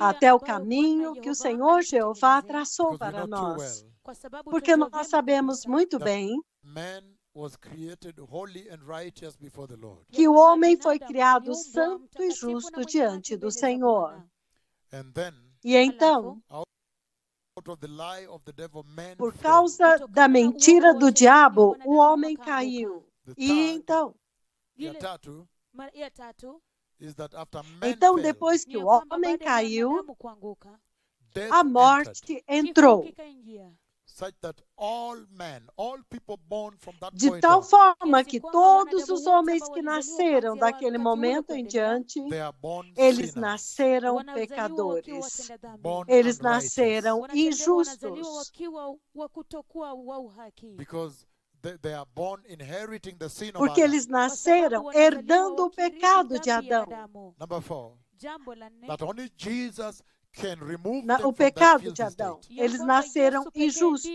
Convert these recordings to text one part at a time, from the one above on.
até o caminho que o Senhor Jeová traçou para nós. Porque nós sabemos muito bem que o homem foi criado santo e justo diante do Senhor. E então, por causa da mentira do diabo, o homem caiu. E então, depois que o homem caiu, a morte entrou. De tal forma que todos os homens que nasceram daquele momento em diante, eles nasceram pecadores. Eles nasceram injustos. Porque eles nasceram herdando o pecado de Adão. O pecado de Adão. Eles nasceram injustos,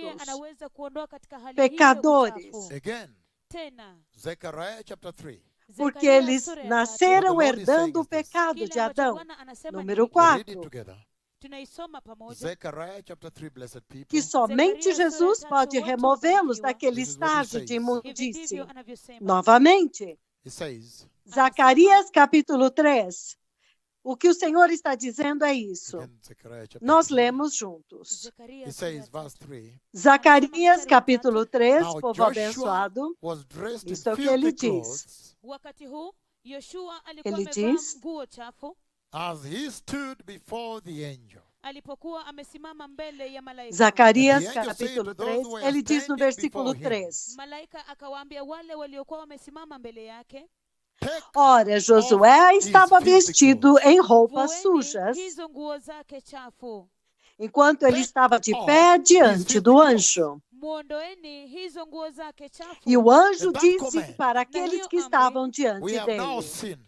pecadores. Porque eles nasceram herdando o pecado de Adão. Número 4. Que somente Jesus pode removê-los daquele estágio de imundície. Novamente, Zacarias capítulo 3. O que o Senhor está dizendo é isso. Nós lemos juntos. Zacarias capítulo 3, povo abençoado. Isso é o que ele diz. Ele diz: as he stood before the angel. Zacarias capítulo 3, ele diz no versículo 3. Ora, Josué estava vestido em roupas sujas, enquanto ele estava de pé diante do anjo. E o anjo disse para aqueles que estavam diante dele: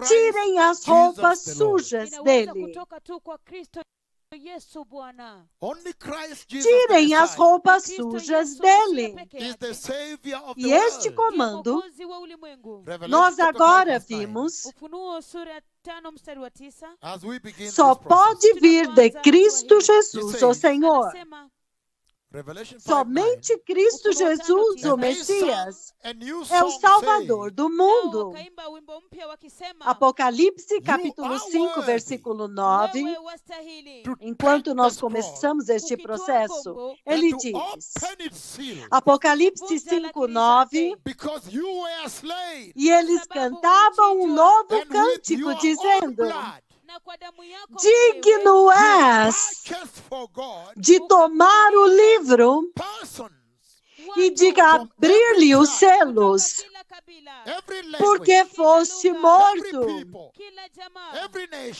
tirem as roupas sujas dele. Tirem as roupas sujas dele. E este comando, nós agora vimos, só pode vir de Cristo Jesus, o Senhor. Somente Cristo Jesus, o Messias, é o Salvador do mundo. Apocalipse capítulo 5, versículo 9. Enquanto nós começamos este processo, ele diz, Apocalipse 5, 9, e eles cantavam um novo cântico, dizendo: digno és de tomar o livro e de abrir-lhe os selos, porque foste morto,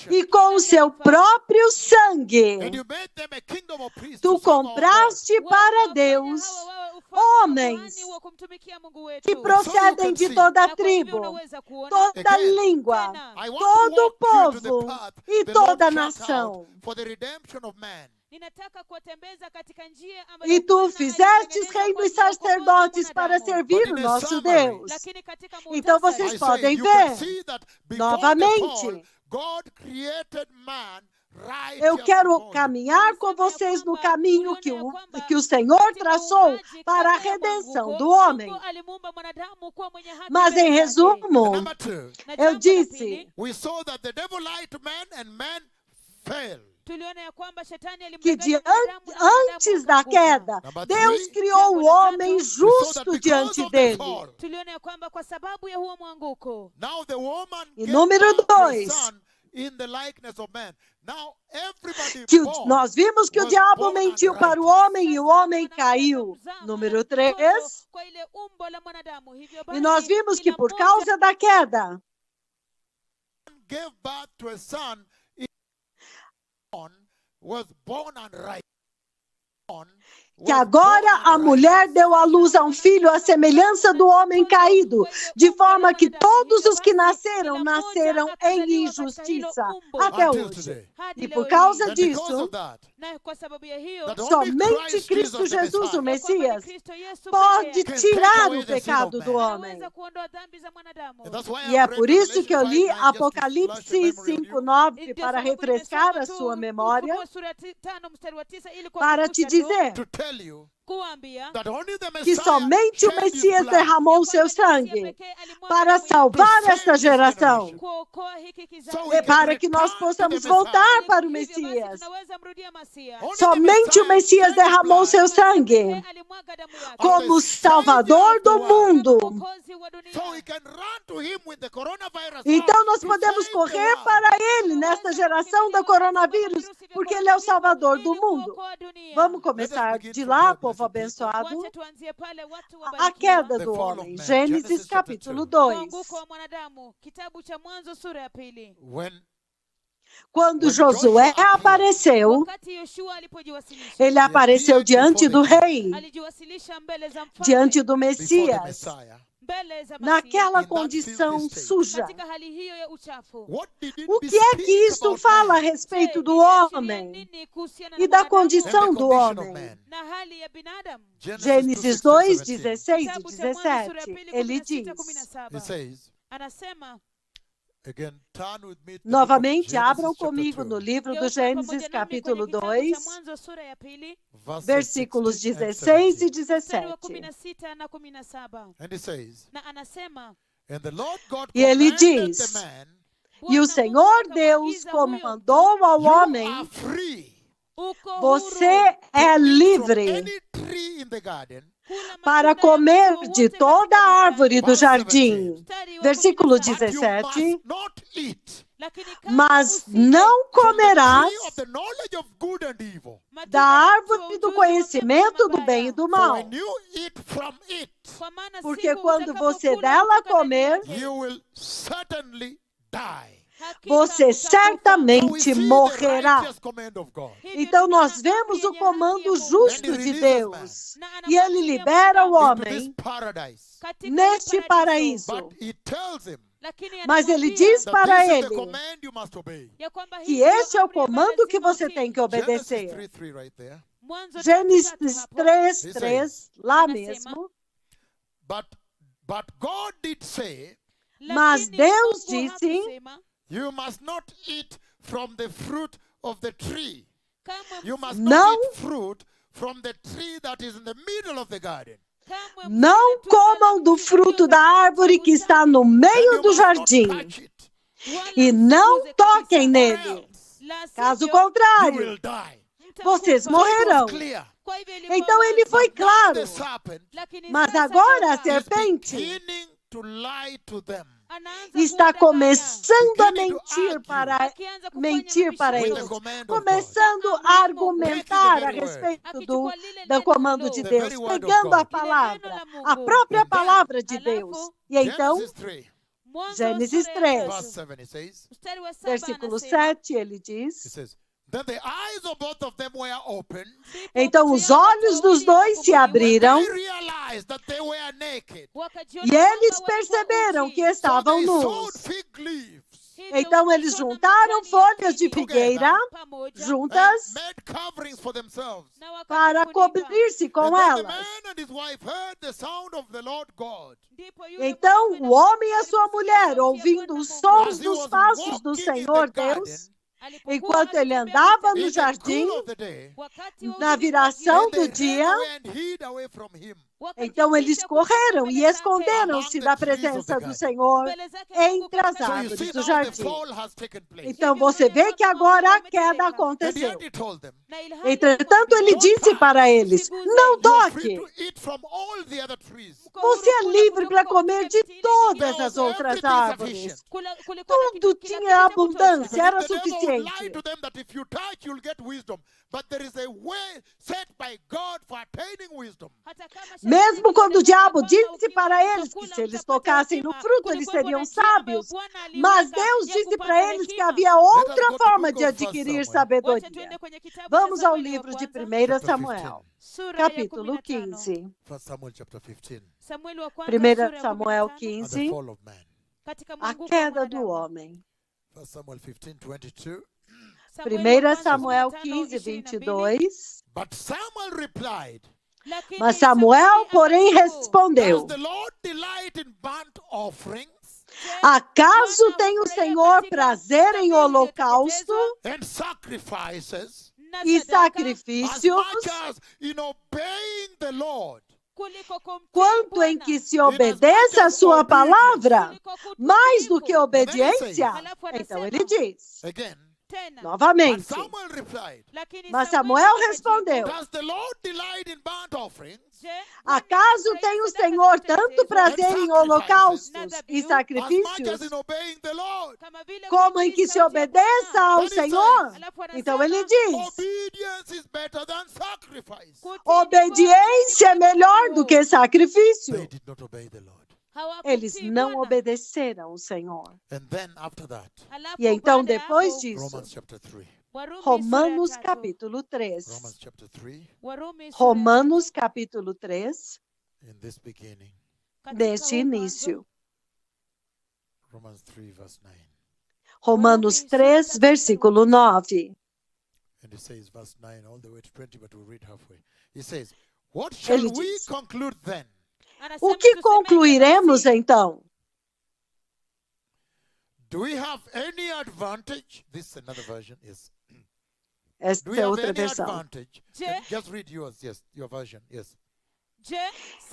e com o seu próprio sangue tu compraste para Deus homens que procedem de toda tribo, toda língua, todo povo e toda nação. E tu fizestes reino e sacerdotes para servir o nosso Deus. Então vocês podem ver, novamente, eu quero caminhar com vocês no caminho que o Senhor traçou para a redenção do homem. Mas, em resumo, eu disse que antes da queda, Deus criou o homem justo diante dele. E número 2, que nós vimos que o diabo mentiu para o homem e o homem caiu. Número 3, e nós vimos que por causa da queda, que agora a mulher deu à luz a um filho à semelhança do homem caído, de forma que todos os que nasceram em injustiça até hoje. E por causa disso, somente Cristo Jesus, o Messias, pode tirar o pecado do homem. E é por isso que eu li Apocalipse 5:9 para refrescar a sua memória, para te dizer que somente o Messias derramou o seu sangue para salvar esta geração, e para que nós possamos voltar para o Messias. Somente o Messias derramou o seu sangue como Salvador do mundo. Então nós podemos correr para Ele nesta geração do coronavírus, porque Ele é o Salvador do mundo. Vamos começar de lá, povo abençoado. A queda do homem. Gênesis capítulo 2. Quando Josué apareceu, ele apareceu diante do rei, diante do Messias, naquela condição suja. O que é que isso fala a respeito do homem e da condição do homem? Gênesis 2, 16 e 17, ele diz, novamente, abram comigo no livro do Gênesis, capítulo 2, versículos 16 e 17. E ele diz, e o Senhor Deus comandou ao homem, você é livre para comer de toda a árvore do jardim. Versículo 17. Mas não comerás da árvore do conhecimento do bem e do mal. Porque quando você dela comer, você certamente morrerá. Então nós vemos o comando justo de Deus. E Ele libera o homem neste paraíso. Mas Ele diz para ele que esse é o comando que você tem que obedecer. Gênesis 3:3, lá mesmo. Mas Deus disse, you must not eat from the fruit of the tree. You must não, not eat fruit from the tree that is in the middle of the garden. Não comam do fruto da árvore que está no meio do jardim. E não toquem nele. Caso contrário, vocês morrerão. Então ele foi claro. Mas agora a serpente está começando a mentir para eles, começando a argumentar a respeito do comando de Deus, pegando a palavra, a própria palavra de Deus. E então, Gênesis 3, versículo 7, ele diz, então os olhos dos dois se abriram e eles perceberam que estavam nus. Então eles juntaram folhas de figueira juntas para cobrir-se com elas. Então o homem e a sua mulher, ouvindo os sons dos passos do Senhor Deus, enquanto ele andava no jardim, na viração do dia, então eles correram e esconderam-se da presença do Senhor entre as árvores do jardim. Então você vê que agora a queda aconteceu. Entretanto, ele disse para eles, não toque. Você é livre para comer de todas as outras árvores. Tudo tinha abundância, era suficiente. Mesmo quando o diabo disse para eles que se eles tocassem no fruto, eles seriam sábios. Mas Deus disse para eles que havia outra forma de adquirir sabedoria. Vamos ao livro de 1 Samuel, capítulo 15. 1 Samuel chapter 15. 1 Samuel 15, a queda do homem. 1 Samuel 15, 22. 1 Samuel 15, 22. But Samuel replied, Mas Samuel, porém, respondeu: Does the Lord delight in burnt offerings Acaso tem o Senhor prazer em holocausto and sacrifices e as sacrifícios, much as in obeying the Lord? quanto em que se obedeça a sua palavra, mais do que obediência? Então ele diz, Again, but novamente, Samuel replied, mas Samuel respondeu: Does the Lord delight in burnt offerings Acaso tem o Senhor tanto prazer em holocaustos e as much as sacrifícios, in obeying the Lord? como em que se obedeça ao Senhor? Então ele diz: Obedience is better than sacrifice. obediência é melhor do que sacrifício. They did not obey the Lord. Eles não obedeceram ao Senhor. And then after that, E então, depois disso, Romans chapter 3. Romanos capítulo 3. Romans chapter 3, Romanos capítulo 3, in this beginning. neste início. Romans 3 verse 9. Romanos 3, versículo 9. And it says verse 9 all the way to 20, but we'll read halfway. It says, What shall Ele we diz: conclude then? O que concluiremos então? Do we have any advantage? This is another version, yes. Do Esta we é have outra any versão. advantage? Just read yours, yes, your version, yes.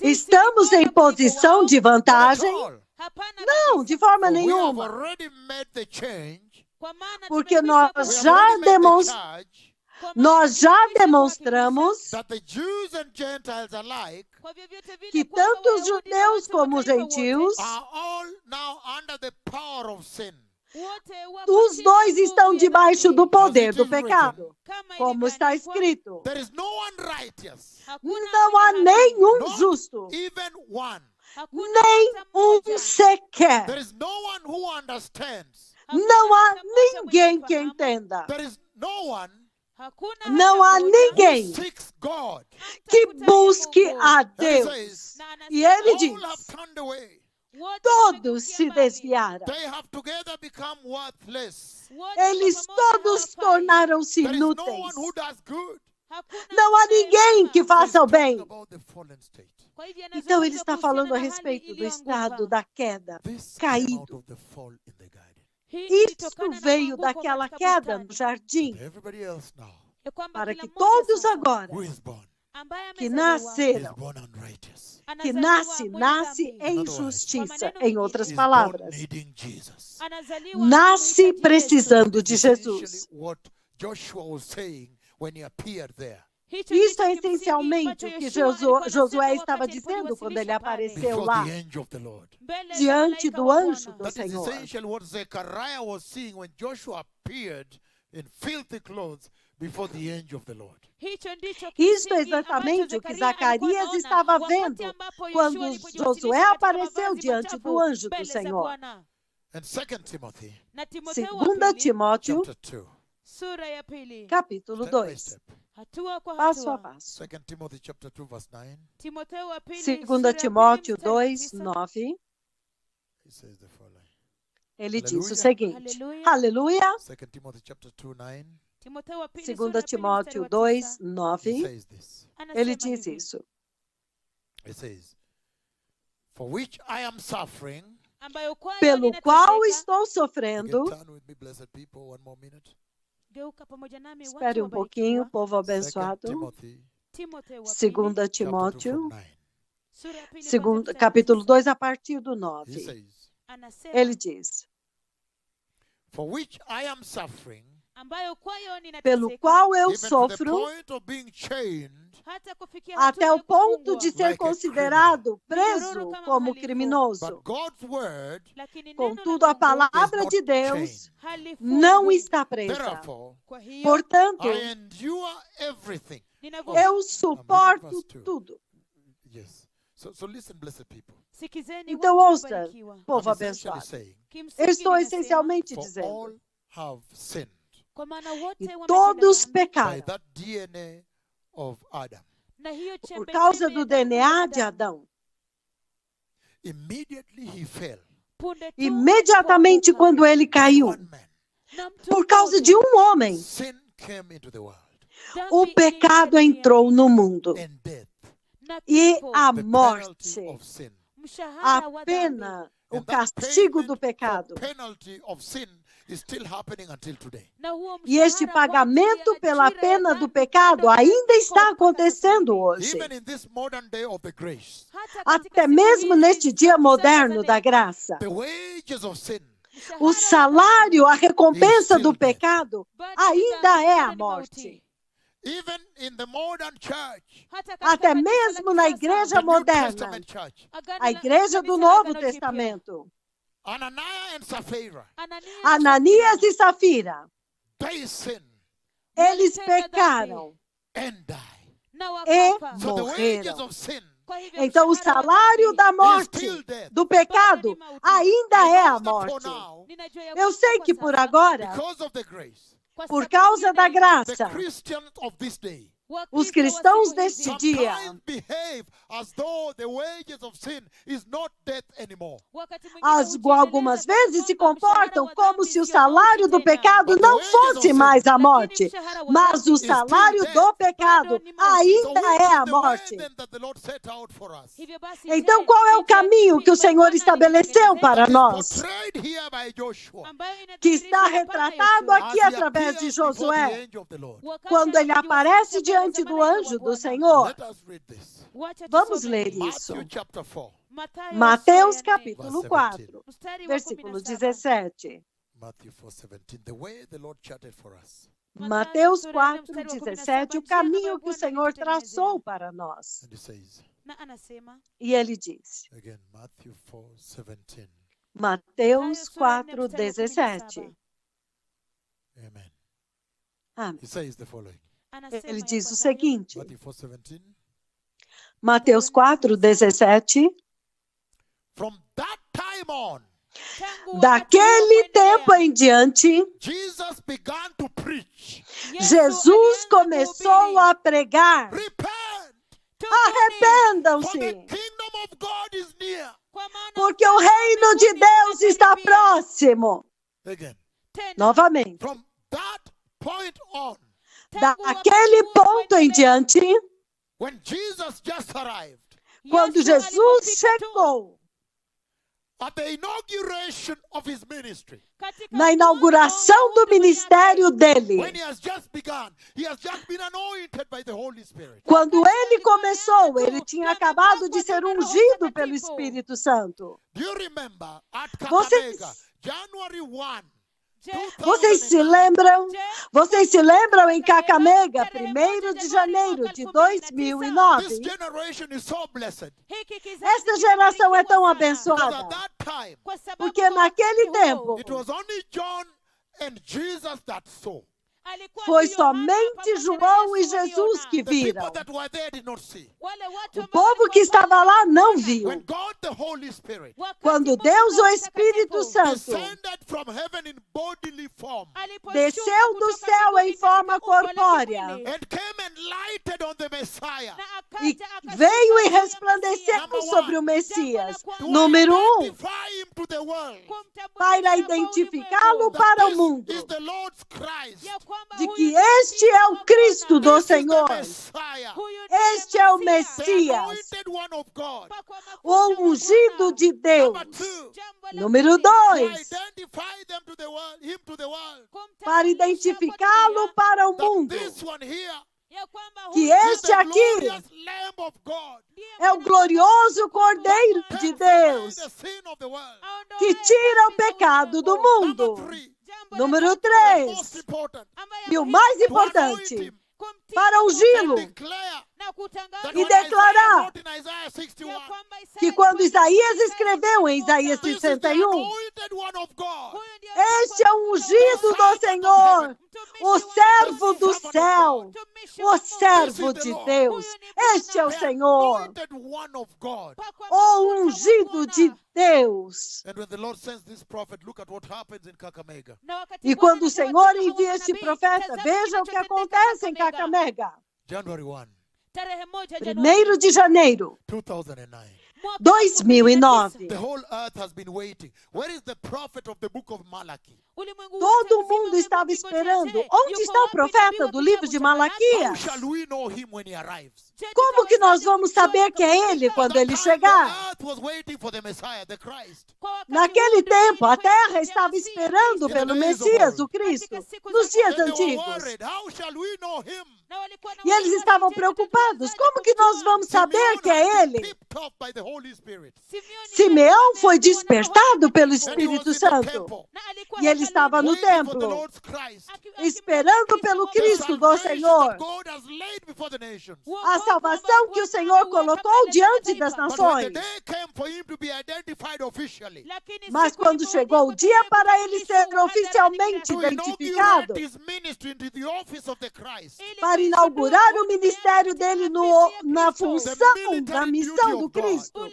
Estamos em posição de Not at vantagem? all. Não, de forma For we have nenhuma. already made the change. Porque nós We have já, already made the demons- charge nós já demonstramos that the Jews and Gentiles alike que tanto os judeus como os gentios, are all now under the power of sin. os dois estão debaixo do poder do pecado. Como está escrito, There is no one righteous, não há nenhum not justo, even one. nem sequer. There is no one who understands. Não há ninguém que entenda. There is no one Não há ninguém who seeks God. que busque a And it Deus. says, E ele all diz, have turned away. todos se desviaram. They have together become worthless. Eles todos tornaram-se There is no one inúteis. who does good. Não há ninguém que faça o bem. Talking about the fallen state. Então ele está falando a respeito do estado da queda, This came caído. out of the fall in the garden. Isso veio daquela queda no jardim, Everybody else now para que todos agora who is born que is nasceram, born unrighteous. que nasce em injustiça, em outras Is born palavras, needing Jesus. nasce precisando de Jesus. Essentially what Joshua was saying when he appeared there. Isso é essencialmente o que Josué estava dizendo quando ele apareceu Before lá, the angel of the Lord. diante do anjo do That is Senhor. essentially what Zechariah was seeing when Joshua appeared in filthy clothes before the angel of the Lord. Isso é exatamente o que Zacarias estava vendo quando Josué apareceu diante do anjo do Senhor. And 2 Timothy 2 Timóteo, chapter 2. capítulo Step by 2, step. passo a passo. 2 Timothy chapter 2 verse 9. 2 Timóteo 2, 9, It says the following. ele diz o Aleluia. seguinte, aleluia, 2 Timothy chapter 2 9. 2 Timóteo 2, It 9, says this. ele diz isso. It says, For which I am suffering. Pelo qual estou You sofrendo, can turn with me, blessed people, one more minute. espere um pouquinho, povo 2 abençoado. Timothy 2 chapter 2 Timóteo, from 9. capítulo 2, a partir do He 9. says, Ele diz, For which I am suffering, pelo qual eu even to the sofro, point of being chained até o ponto de ser like a considerado preso como criminoso. But God's word Contudo, a palavra de Deus não está presa. Therefore, Portanto, I endure everything. eu suporto tudo. Yes. So listen, blessed people. Então ouça, povo abençoado. Eu estou essencialmente For dizendo, all have sinned e todos by pecaram that DNA of Adam. por causa do DNA de Adão. Immediately he fell. Imediatamente quando ele caiu, One man. por causa de um homem, Sin came into the world. o pecado entrou no mundo. And death. E a The morte, penalty of sin. a pena, o And that castigo do payment pecado. for penalty of sin is still happening until today. E este pagamento pela pena do pecado ainda está acontecendo hoje. Even in this modern day of the grace, Até mesmo neste dia moderno da graça. the wages of sin O salário, a recompensa do pecado ainda é a morte. even in the modern church, Até mesmo na igreja the New moderna, Testament church, a igreja do Novo Testamento, Ananias and Sapphira, Ananias e Safira, they sin eles pecaram and die. e So the wages morreram. of sin Então, o salário da morte, do pecado, ainda é a for morte. now, Eu sei que por agora, because of the grace, por causa da the graça, Christians of this day os cristãos deste dia sometimes behave as though the wages of sin is not death anymore. algumas vezes se comportam como se o salário do pecado não fosse mais a morte, mas o salário do pecado ainda é a morte. That the Lord set out for us, Então, qual é o caminho que o Senhor estabeleceu para nós? portrayed here by Joshua, Que está retratado as aqui he através de appears before the Josué, angel of the Lord. quando ele aparece diante do anjo do Senhor. Let us read this. Vamos ler isso. Matthew chapter 4. Mateus capítulo Verse 4, versículo 17. Matthew 4:17. The way the Lord charted for us. Mateus 4, 17, o caminho que o Senhor traçou para nós. And he says, E ele diz, again, Matthew 4:17. Mateus 4, 17. Amen. Amém. He says the following. Ele diz o seguinte, Matthew 4:17. Mateus 4, 17. From that time on, Daquele tempo em diante, Jesus began to preach. Jesus começou a pregar, Repent, for arrependam-se, the kingdom of God is near. porque o reino de Deus está próximo. Again, Novamente, from that point on, daquele ponto em diante, when Jesus just arrived, quando Jesus chegou at the inauguration of his ministry, na inauguração do ministério dele, when he has just begun, he has just been anointed by the Holy Spirit. quando ele começou, ele tinha acabado de ser ungido pelo Espírito Santo. Do you remember at Vocês- Kakamega, January 1, Vocês se 2009, lembram? Vocês se lembram em Cacamega, 1º de janeiro de 2009? this generation is so blessed. Esta geração é tão Because abençoada, at that time, porque naquele tempo it was only John and Jesus that saw. foi somente João e Jesus que The viram. people that were there did not see. O povo que estava lá não viu. When God the Holy Spirit Quando Deus, o Espírito Santo, descended from heaven in bodily form desceu do céu em forma corpórea and came and lighted on the Messiah, e veio e resplandeceu sobre o Messias. Número 1, identify him to the world, para identificá-lo para o this mundo, is the Lord's Christ, de que este é o Cristo do this is the Senhor, Messiah, este é o the Messias, anointed one of God. o ungido de Deus. Number 2, Número to 2, identify them to the world, him to the world, para identificá-lo para o that mundo, this one here que is este the aqui glorious Lamb of God, é o glorioso Cordeiro de Deus, the sin of the world. que tira o pecado do Number mundo. 3, Número the most 3, important, e o mais to anoint importante, him para and ungí-lo declare that e what declarar Isaiah wrote in Isaiah 61, que quando Isaías escreveu em Isaías this is the 61, anointed one of God, este é o ungido do Senhor, o servo do céu, o servo de Deus. Este é o Senhor, o ungido de Deus. E quando o Senhor envia este profeta, veja o que acontece em Kakamega. 1º de janeiro, 2009. The whole earth has been waiting. Where is the prophet of the book of Malachi? Todo mundo estava esperando. Onde está o profeta do livro de Malaquias? How shall we know him when he arrives? Como que nós vamos saber que é ele quando ele chegar? The earth was waiting for the Messiah, the Christ. Naquele tempo, a terra estava esperando pelo Messias, o Cristo, nos dias They were antigos. worried. How shall we know him? E eles estavam preocupados. Como que nós vamos saber que é ele? Picked up by the Holy Spirit. Simeão foi despertado pelo And he was Espírito in the Santo. temple, E ele estava no waiting for the templo, Lord's Christ. esperando pelo The Cristo do salvation Senhor. that God has laid before the nations. A salvação que o Senhor colocou diante das But when the nações. day came for him to be identified officially, Mas quando chegou o dia para ele ser oficialmente to identificado, inaugurate his ministry into the office of the Christ, para inaugurar o ministério dele na função da missão do Cristo,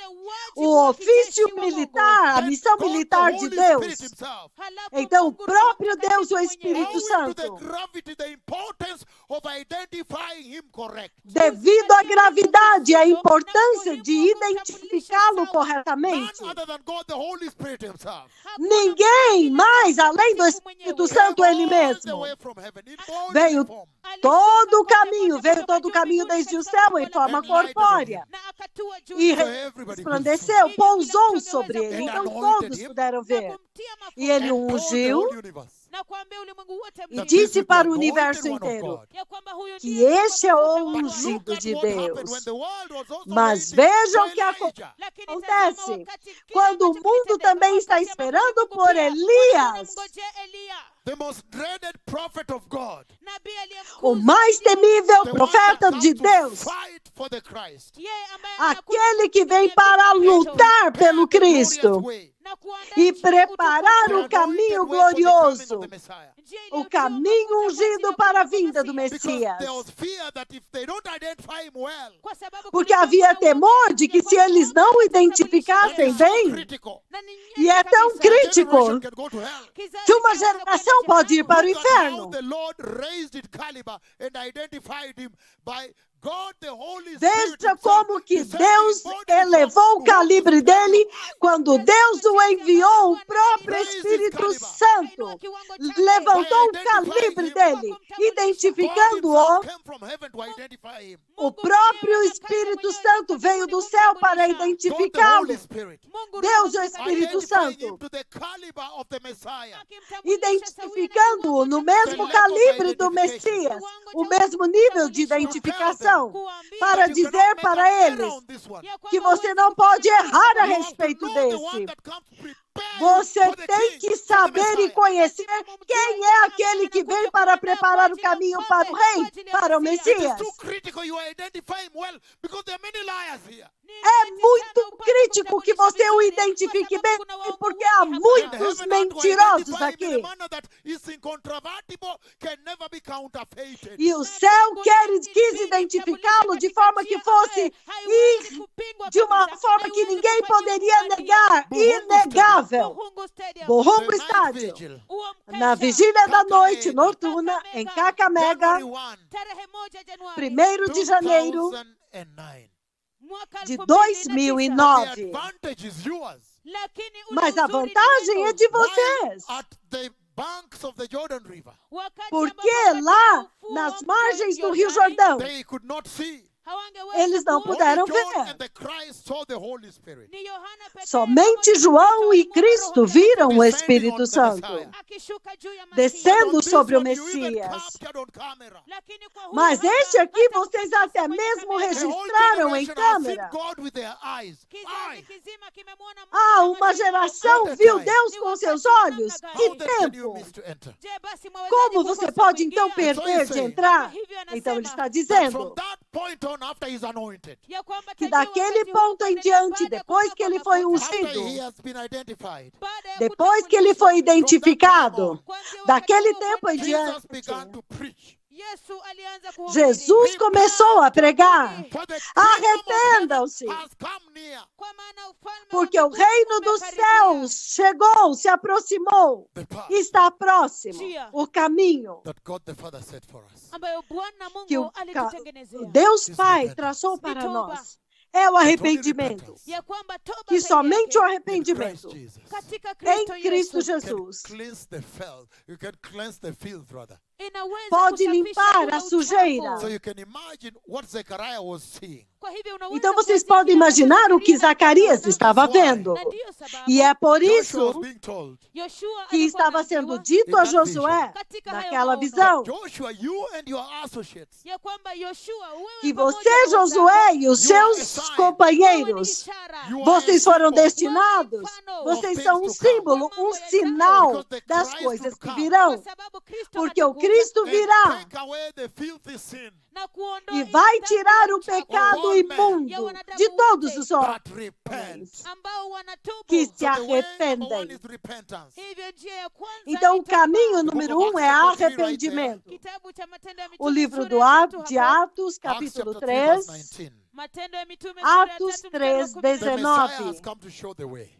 o ofício militar, a missão God, the militar de Holy Deus. Spirit himself, Então, o próprio Deus, o Espírito owing to Santo, the gravity, the importance of identifying him correct, devido à gravidade e à importância de identificá-lo none corretamente, other than God, the Holy Spirit himself, ninguém mais, além do Espírito Santo, ele all the mesmo, way from heaven, in bodily veio form, todo o caminho desde o céu em forma corpórea, e resplandeceu, pousou sobre ele. Então todos puderam ver. E ele o told the ungiu whole universe e that disse this is para the o anointed universo one of inteiro God. que este é o But ungido look at de what happened when Deus. the world was also Mas waiting vejam for o que Elijah. acontece quando o mundo também está esperando por Elias, The most dreaded prophet of God. o mais temível The one that profeta comes de to Deus, fight for the Christ. aquele que vem para lutar pelo Cristo e preparar o caminho glorioso, o caminho ungido para a vinda do Because Messias. there was fear that if they don't identify him well, Porque havia temor de que se eles não o identificassem bem, critical, e é tão a crítico generation can go to hell. que uma geração pode ir para o Look at how inferno. the Lord raised Excalibur and identified him by God, the Holy Spirit Veja himself. como que He said Deus he brought elevou o himself calibre dele quando Deus o enviou, o próprio Espírito Santo levantou o calibre dele, identificando-o. came from heaven to identify him. O próprio Espírito Santo veio do céu para God, the identificá-lo. Holy Spirit, Deus, o Espírito identifying him Santo, to the caliber of the Messiah. identificando-o no mesmo calibre do Messias, o mesmo nível de identificação, para dizer para eles que você não pode errar a respeito desse. Você tem que saber e conhecer quem é aquele que vem para preparar o caminho para o Rei, para o Messias. É muito crítico que você o identifique bem, porque há muitos mentirosos aqui. E o céu quis identificá-lo de forma que fosse de uma forma que ninguém poderia negar, inegável. Bohongo Estádio, na vigília da noite noturna, em Kakamega, 1º de janeiro de 2009. Mas a vantagem é de vocês. Porque lá, nas margens do Rio Jordão, eles não puderam ver. Somente João e Cristo viram o Espírito Santo descendo sobre o Messias. Mas este aqui vocês até mesmo registraram em câmera. Uma geração viu Deus com seus olhos. Que tempo! Como você pode então perder de entrar? Então ele está dizendo, point on, after he's anointed, que daquele ponto em diante, depois que ele foi after ungido, he has been identified, depois que ele foi identificado, daquele tempo em Jesus diante, began to preach. Jesus começou a pregar: For the kingdom arrependam-se, of heaven has come near. porque o reino dos céus chegou, se aproximou, The path está próximo, o caminho that God the Father set for us. que o Deus Pai traçou para nós. É o arrependimento, que somente o arrependimento em Cristo Jesus You can cleanse the filth, rather. pode limpar a sujeira. So you can imagine what Zechariah was seeing. Então vocês podem imaginar o que Zacarias estava vendo. E é por Joshua isso was being told, que estava sendo dito a Josué, naquela visão, Joshua, you and your associates, que você, Josué, e os seus companheiros, vocês foram destinados, vocês são um símbolo, um sinal das coisas que virão. Porque o Cristo virá take away the filthy sin, e vai tirar o pecado imundo de todos os homens but repent. que se So the way number one arrependem. is repentance. Então, o caminho número 1 é arrependimento. O livro de Atos, Acts capítulo chapter 3, verse 3, 19. Atos 3, The Messiah 19. has come to show the way.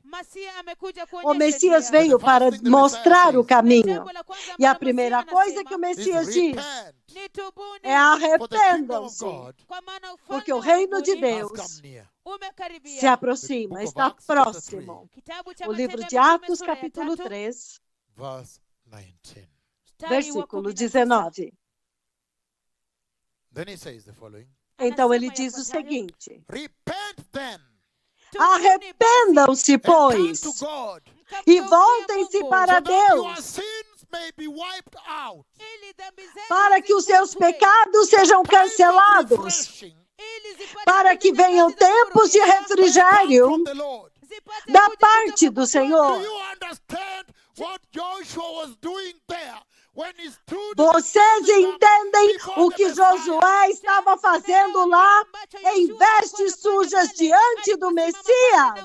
O Messias veio para mostrar o caminho. E a primeira coisa que o Is Messias diz repent, é for the kingdom arrependam-se, of God porque o reino de has Deus come near. se aproxima, está próximo. O livro de Atos, capítulo 3, Verse 19. versículo 19. Then he says the following. Então ele diz o seguinte: Repent then arrependam-se, and come pois, to God, e voltem-se para so that your Deus, sins may be wiped out. para que os seus pecados sejam cancelados, Refreshing para que venham tempos de refrigério from the Lord. da parte do Do Senhor. you understand what Joshua was doing there when he stood Vocês entendem o que Josué estava fazendo lá em vestes sujas diante do Messias?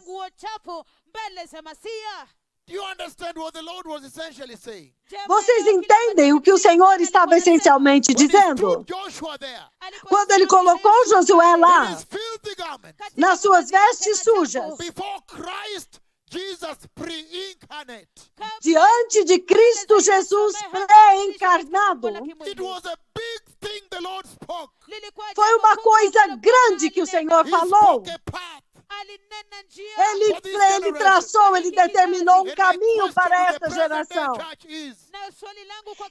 Do you understand what the Lord was essentially saying? Vocês entendem o que o Senhor estava essencialmente When he dizendo? stood Joshua there Quando ele colocou Josué in lá, his filthy garments nas suas vestes sujas, before Christ Jesus pre-incarnate. diante de Cristo Jesus pré-encarnado, It was a big thing the Lord spoke. foi uma coisa grande que o Senhor He falou. spoke a path. Ele traçou, ele determinou And um my caminho question para to the esta present day geração. church is,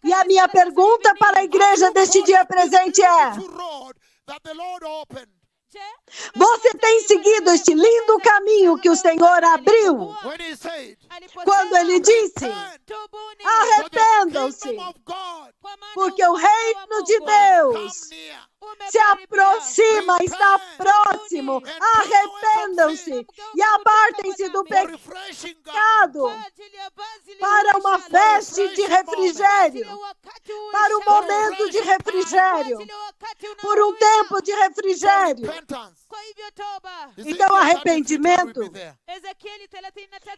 E a minha pergunta para a igreja deste dia presente é: beautiful road that the Lord opened. você tem seguido este lindo caminho que o Senhor abriu? When he said, Quando ele disse: arrependam-se, kingdom of God porque o reino de come Deus near. se aproxima, está próximo. Arrependam-se e apartem-se do For refreshing God. pecado para uma veste de refrigério, para um momento de refrigério, por um tempo de refrigério. Repentance. Então, arrependimento.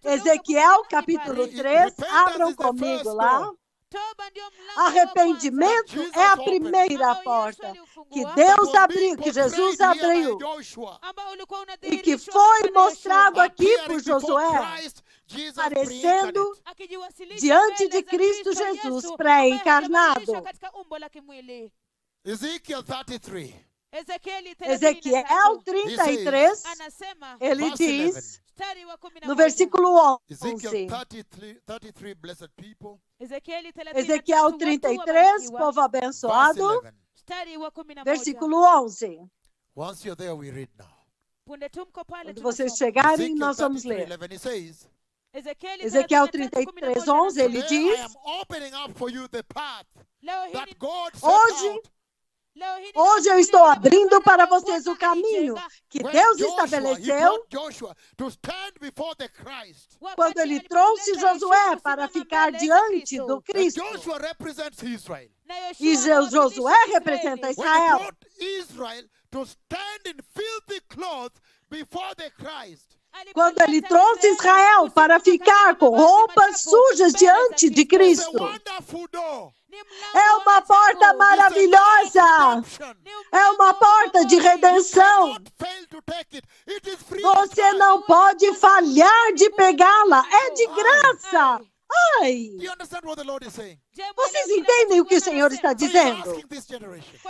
Ezequiel capítulo 3, abram comigo lá. Arrependimento é a primeira porta que Deus abriu, que Jesus abriu, e que foi mostrado aqui por Josué, aparecendo diante de Cristo Jesus pré-encarnado. Ezekiel 33. Ezequiel 33, ele diz, no versículo Ezekiel 11, 33, blessed people. Ezequiel 33, povo Verse abençoado, 11. versículo 11. Once you're there, we read now. Quando vocês chegarem, Ezekiel nós vamos 33, ler. 11, he says, Ezequiel 33, 11, ele "Today I diz, am opening up for you the path that God set Hoje, out hoje eu estou abrindo para vocês o caminho que when Deus Joshua, he estabeleceu brought Joshua to stand before the Christ. quando ele trouxe Josué para ficar diante do And Cristo. Joshua represents Israel. E Josué representa Israel. When he brought Israel to stand in filthy clothes before the Christ. Quando ele trouxe Israel para ficar com roupas sujas diante de Cristo. É uma porta maravilhosa. É uma porta de redenção. Você não pode falhar de pegá-la. É de graça. Ai! Vocês entendem o que o Senhor está dizendo?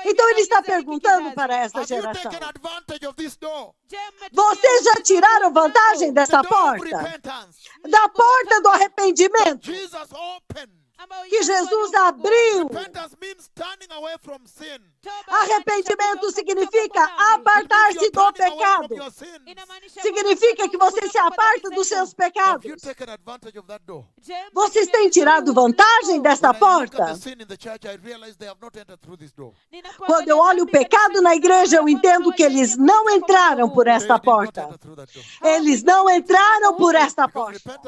Então ele está perguntando para essa geração. Vocês já tiraram vantagem dessa porta? Da porta do arrependimento que Jesus abriu. Arrependimento significa apartar-se do pecado. Significa que você se aparta dos seus pecados. Vocês têm tirado vantagem dessa porta? Quando eu olho o pecado na igreja, eu entendo que eles não entraram por esta porta. Eles não entraram por esta porta.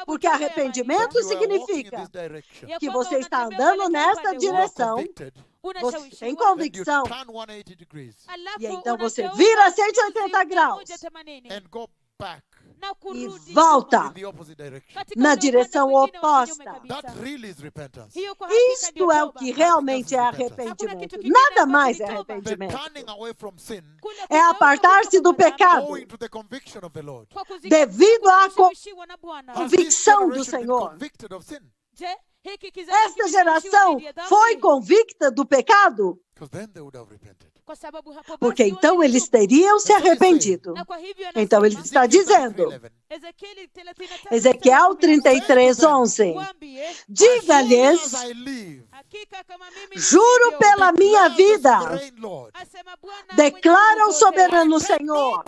Porque arrependimento significa que você está andando nesta direção, você tem convicção, e então você vira 180 graus e volta na direção oposta. Isto é o que realmente é arrependimento. Nada mais é arrependimento. É apartar-se do pecado devido à convicção do Senhor. Esta geração foi convicta do pecado? Porque então eles teriam se arrependido. Então ele está dizendo, Ezequiel 33:11, diga-lhes, juro pela minha vida, declara o soberano Senhor,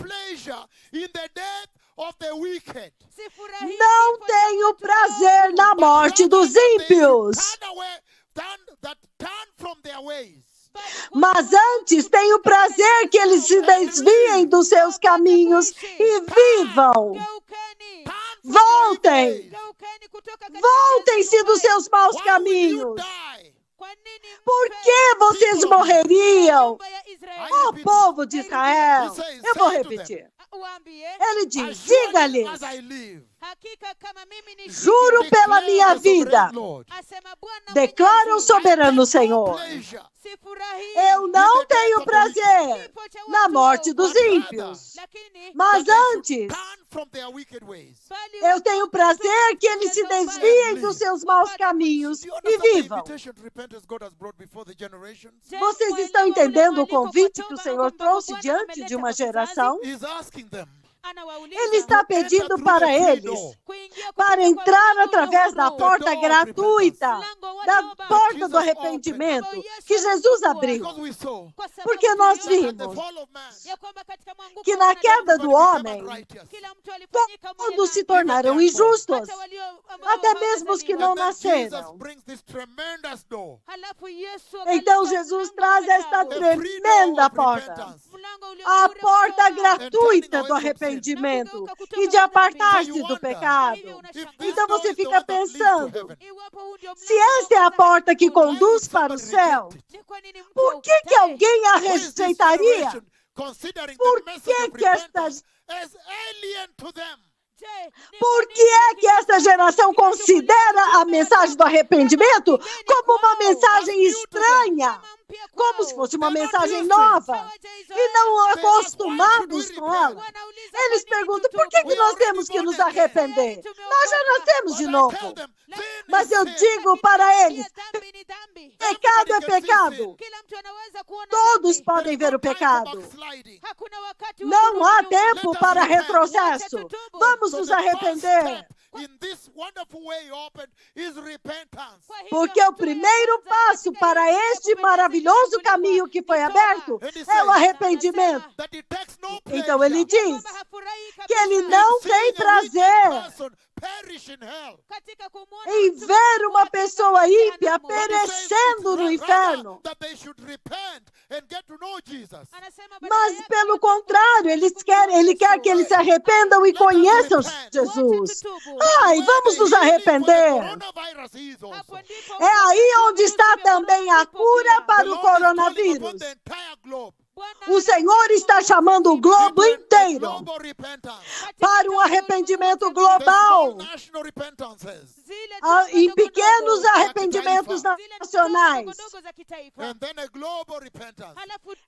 não tenho prazer na morte dos ímpios, mas antes tenho prazer que eles se desviem dos seus caminhos e vivam. Voltem-se dos seus maus caminhos. Por que vocês morreriam? Ó povo de Israel, eu vou repetir. Ele diz, diga-lhes, juro pela minha vida, declara o soberano Senhor, eu não tenho prazer na morte dos ímpios, mas antes eu tenho prazer que eles se desviem dos seus maus caminhos e vivam. Vocês estão entendendo o convite que o Senhor trouxe diante de uma geração? Ele está pedindo para eles, para entrar através da porta gratuita, da porta do arrependimento, que Jesus abriu. Porque nós vimos que na queda do homem, todos se tornaram injustos, até mesmo os que não nasceram. Então Jesus traz esta tremenda porta, a porta gratuita do arrependimento e de apartar-se do pecado. Então você fica pensando, se esta é a porta que conduz para o céu, por que alguém a rejeitaria? Por que esta geração considera a mensagem do arrependimento como uma mensagem estranha, como se fosse uma mensagem nova, e não acostumados com ela? Eles perguntam, por que nós temos que nos arrepender? Nós já nascemos de novo. Mas eu digo para eles, pecado é pecado. Todos podem ver o pecado. Não há tempo para retrocesso. Vamos nos arrepender. Porque o primeiro passo para este maravilhoso caminho que foi aberto é o arrependimento. Então ele diz que ele não tem prazer em ver uma pessoa ímpia perecendo no inferno. Mas, pelo contrário, ele quer que eles se arrependam e conheçam Jesus. Ai, vamos nos arrepender. É aí onde está também a cura para o coronavírus. O Senhor está chamando o globo inteiro para um arrependimento global, em pequenos arrependimentos nacionais.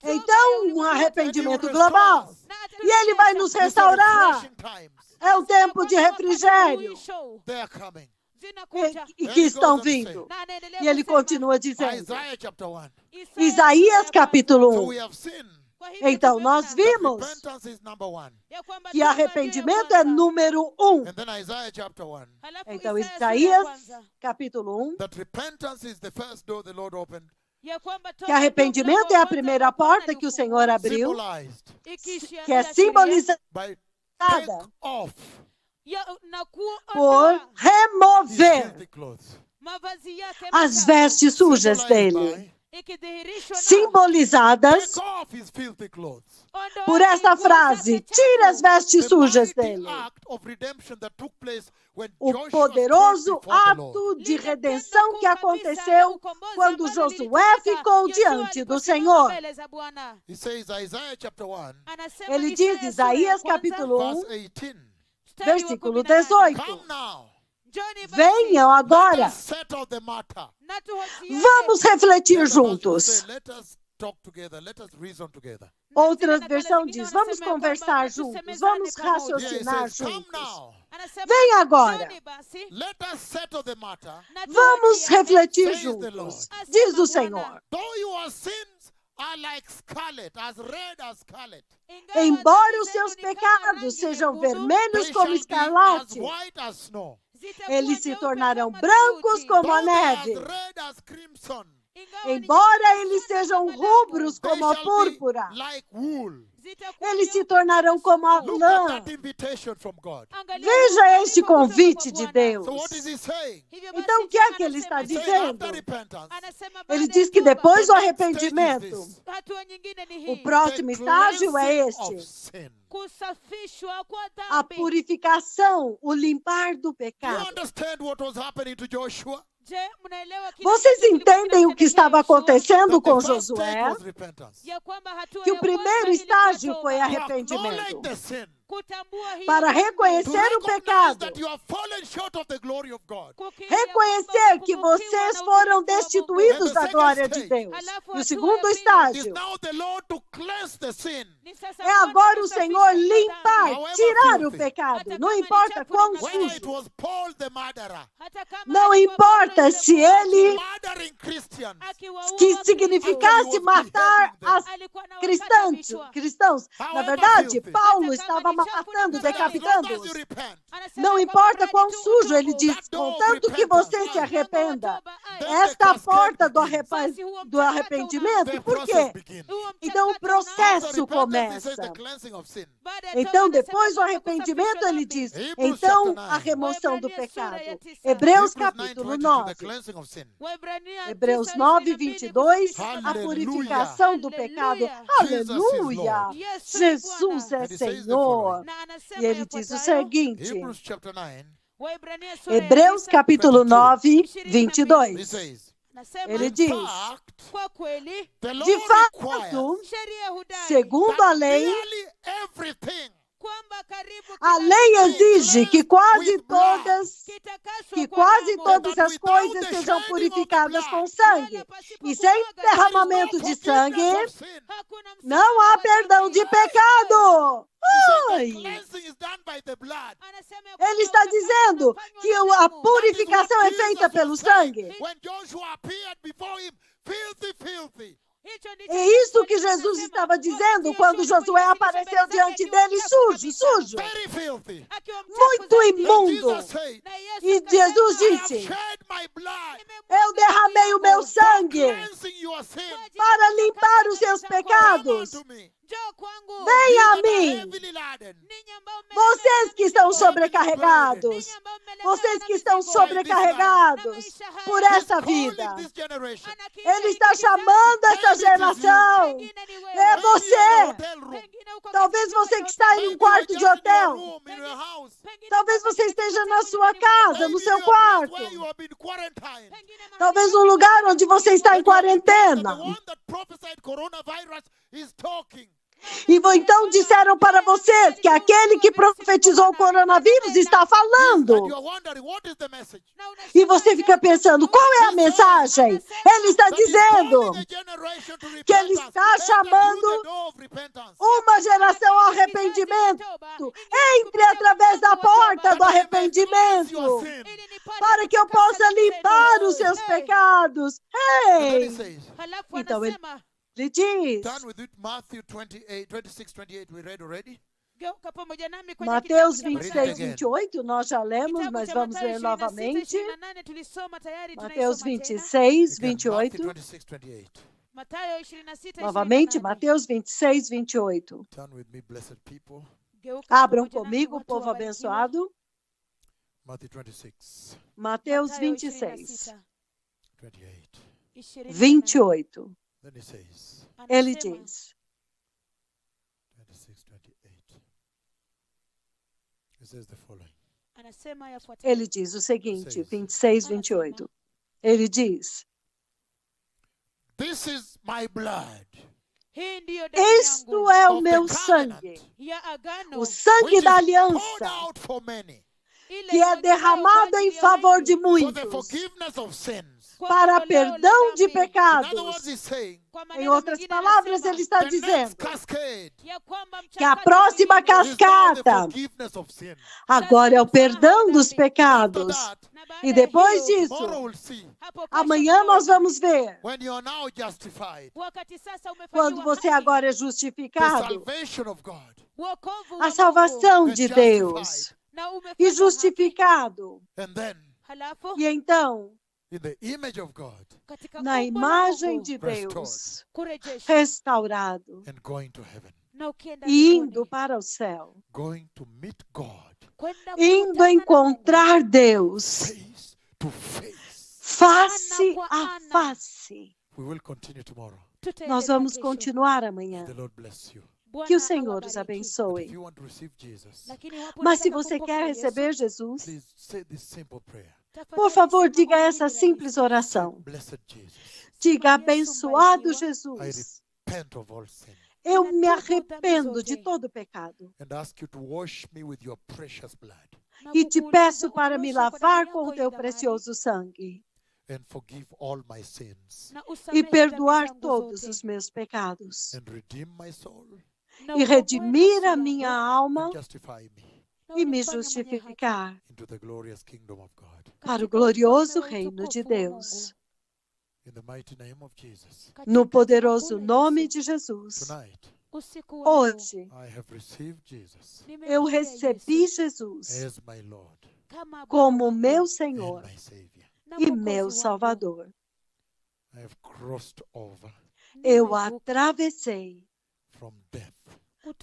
Então, um arrependimento global. E Ele vai nos restaurar. É o tempo de refrigério. E que estão vindo. E ele continua dizendo, Isaías capítulo 1. Então, nós vimos que arrependimento é número 1. Então, Isaías capítulo 1. Que arrependimento é a primeira porta que o Senhor abriu, que é simbolizada por remover as vestes sujas dele, simbolizadas por essa frase: tira as vestes sujas dele. O poderoso ato de redenção que aconteceu quando Josué ficou diante do Senhor. Ele diz, Isaías capítulo 1, versículo 18. Venham agora. Vamos refletir juntos. Outra versão diz, vamos conversar juntos, vamos raciocinar juntos. Vem agora. Vamos refletir juntos, diz o Senhor. Embora os seus pecados sejam vermelhos como escarlate, eles se tornarão brancos como a neve. Embora eles sejam rubros como a púrpura, eles se tornarão como a lã. Veja este convite de Deus. Então, o que é que ele está dizendo? Ele diz que depois do arrependimento, o próximo estágio é este: a purificação, o limpar do pecado. Vocês entendem o que estava acontecendo com Josué? Que o primeiro estágio foi arrependimento. Para reconhecer o pecado, reconhecer que vocês foram destituídos da glória de Deus. E o segundo estágio é agora o Senhor limpar, tirar o pecado. Não importa quão sujo. Não importa se ele, que significasse matar as cristãos. Na verdade, Paulo estava matando, decapitando-os. Não importa quão sujo, ele diz, contanto que você se arrependa. Esta é a porta do arrependimento. Por quê? Então o processo começa. Então, depois do arrependimento, ele diz, então a remoção do pecado. Hebreus capítulo 9. Hebreus 9, 22, a purificação do pecado. Aleluia! Jesus é Senhor. E ele diz o seguinte, Hebreus capítulo 9, 22. Ele diz, de fato, segundo a lei exige que quase todas as coisas sejam purificadas com sangue. E sem derramamento de sangue, não há perdão de pecado. Ai. Ele está dizendo que a purificação é feita pelo sangue. É isso que Jesus estava dizendo quando Josué apareceu diante dele sujo, muito imundo. E Jesus disse, eu derramei o meu sangue para limpar os seus pecados. Venha a mim, vocês que estão sobrecarregados, vocês que estão sobrecarregados por essa vida. Ele está chamando essa geração. É você. Talvez você que está em um quarto de hotel. Talvez você esteja na sua casa, no seu quarto. Talvez no lugar onde você está em quarentena. E então disseram para vocês que aquele que profetizou o coronavírus está falando. E você fica pensando, qual é a mensagem? Ele está dizendo que ele está chamando uma geração ao arrependimento. Entre através da porta do arrependimento, para que eu possa limpar os seus pecados. Ei! Então ele diz, Mateus 26, 28, nós já lemos, mas vamos ler novamente. Mateus 26, 28. Novamente, Mateus 26, 28. Abram comigo, povo abençoado. Mateus 26, 28. Ele diz, ele diz o seguinte, 26, 28. Ele diz, isto é o meu sangue, o sangue da aliança, que é derramado em favor de muitos, para perdão de pecados. Em outras palavras, ele está dizendo que a próxima cascata agora é o perdão dos pecados. E depois disso, amanhã nós vamos ver, quando você agora é justificado, a salvação de Deus, e justificado, e então, na imagem de Deus, restaurado, e indo para o céu, indo encontrar Deus, face a face. Nós vamos continuar amanhã. Que o Senhor os abençoe. Mas se você quer receber Jesus, por favor, diga essa simples oração. Diga, abençoado Jesus, eu me arrependo de todo pecado. E te peço para me lavar com o teu precioso sangue. E perdoar todos os meus pecados. E redimir a minha alma e me justificar para o glorioso reino de Deus. No poderoso nome de Jesus. Hoje, eu recebi Jesus como meu Senhor e meu Salvador. Eu atravessei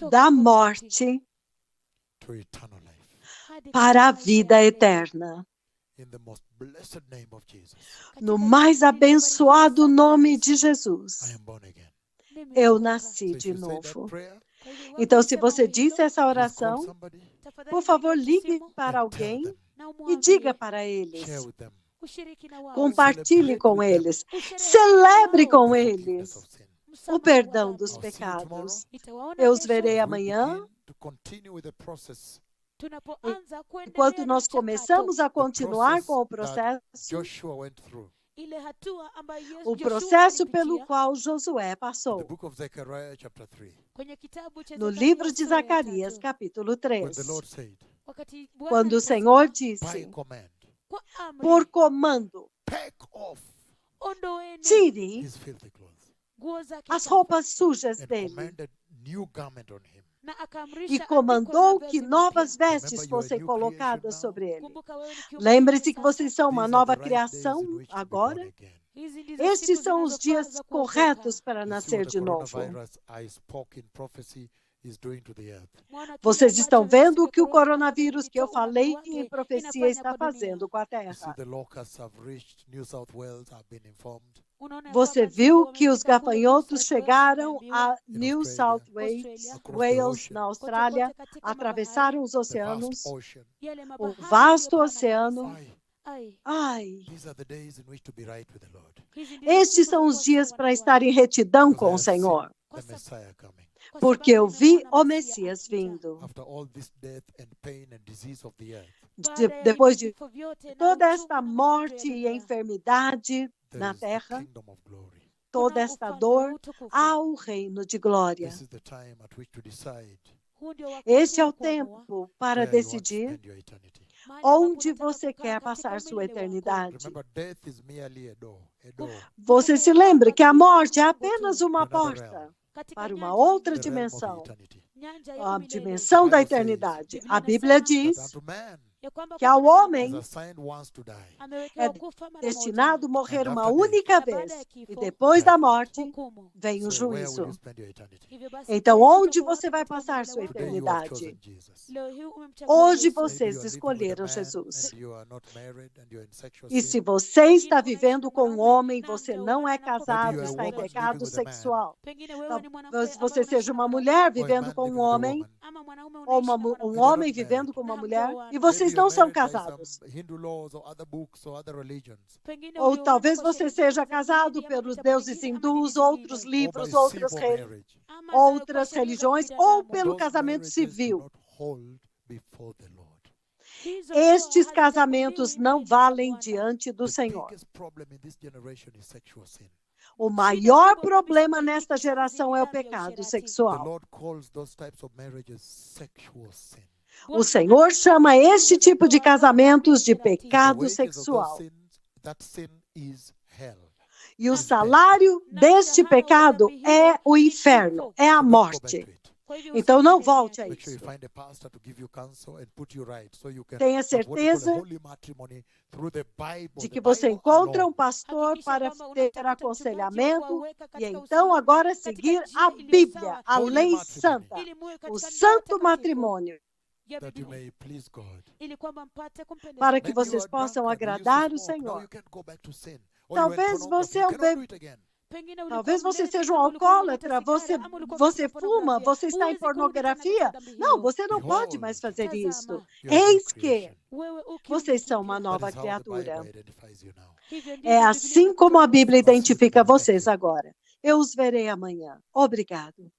da morte para a vida eterna. No mais abençoado nome de Jesus, eu nasci de novo. Então, se você disse essa oração, por favor, ligue para alguém e diga para eles. Compartilhe com eles. Celebre com eles o perdão dos pecados. Eu os verei amanhã. Enquanto nós começamos a continuar com o processo pelo qual Josué passou. No livro de Zacarias, capítulo 3. Quando o Senhor disse, por comando, tire as roupas sujas dele e comandou que novas vestes fossem colocadas sobre ele. Lembre-se que vocês são uma nova criação agora. Estes são os dias corretos para nascer de novo. Vocês estão vendo o que o coronavírus que eu falei em profecia está fazendo com a Terra. Você viu que os gafanhotos chegaram a New South Wales, na Austrália, atravessaram os oceanos, um vasto oceano. Ai, estes são os dias para estar em retidão com o Senhor. Porque eu vi o Messias vindo. Depois de toda esta morte e enfermidade na terra, toda esta dor, há o reino de glória. Este é o tempo para decidir onde você quer passar sua eternidade. Você se lembra que a morte é apenas uma porta para uma outra dimensão, a dimensão da eternidade. A Bíblia diz que ao homem é destinado morrer uma única vez e depois da morte vem o juízo. Então, onde você vai passar sua eternidade? Hoje vocês escolheram Jesus. E se você está vivendo com um homem, você não é casado, está em pecado sexual. Talvez você seja uma mulher vivendo com um homem, ou um homem vivendo com uma mulher, e vocês não são casados. Ou talvez você seja casado pelos deuses hindus, outros livros, outras religiões, ou pelo casamento civil. Estes casamentos não valem diante do Senhor. O maior problema nesta geração é o pecado sexual. O Senhor chama este tipo de casamentos de pecado sexual. E o salário deste pecado é o inferno, é a morte. Então, não volte a isso. Tenha certeza de que você encontra um pastor para ter aconselhamento e então agora seguir a Bíblia, a lei santa, o santo matrimônio, para que vocês possam agradar o Senhor. Talvez você seja um alcoólatra, você fuma, você está em pornografia. Não, você não pode mais fazer isso. Eis que vocês são uma nova criatura. É assim como a Bíblia identifica vocês agora. Eu os verei amanhã. Obrigado.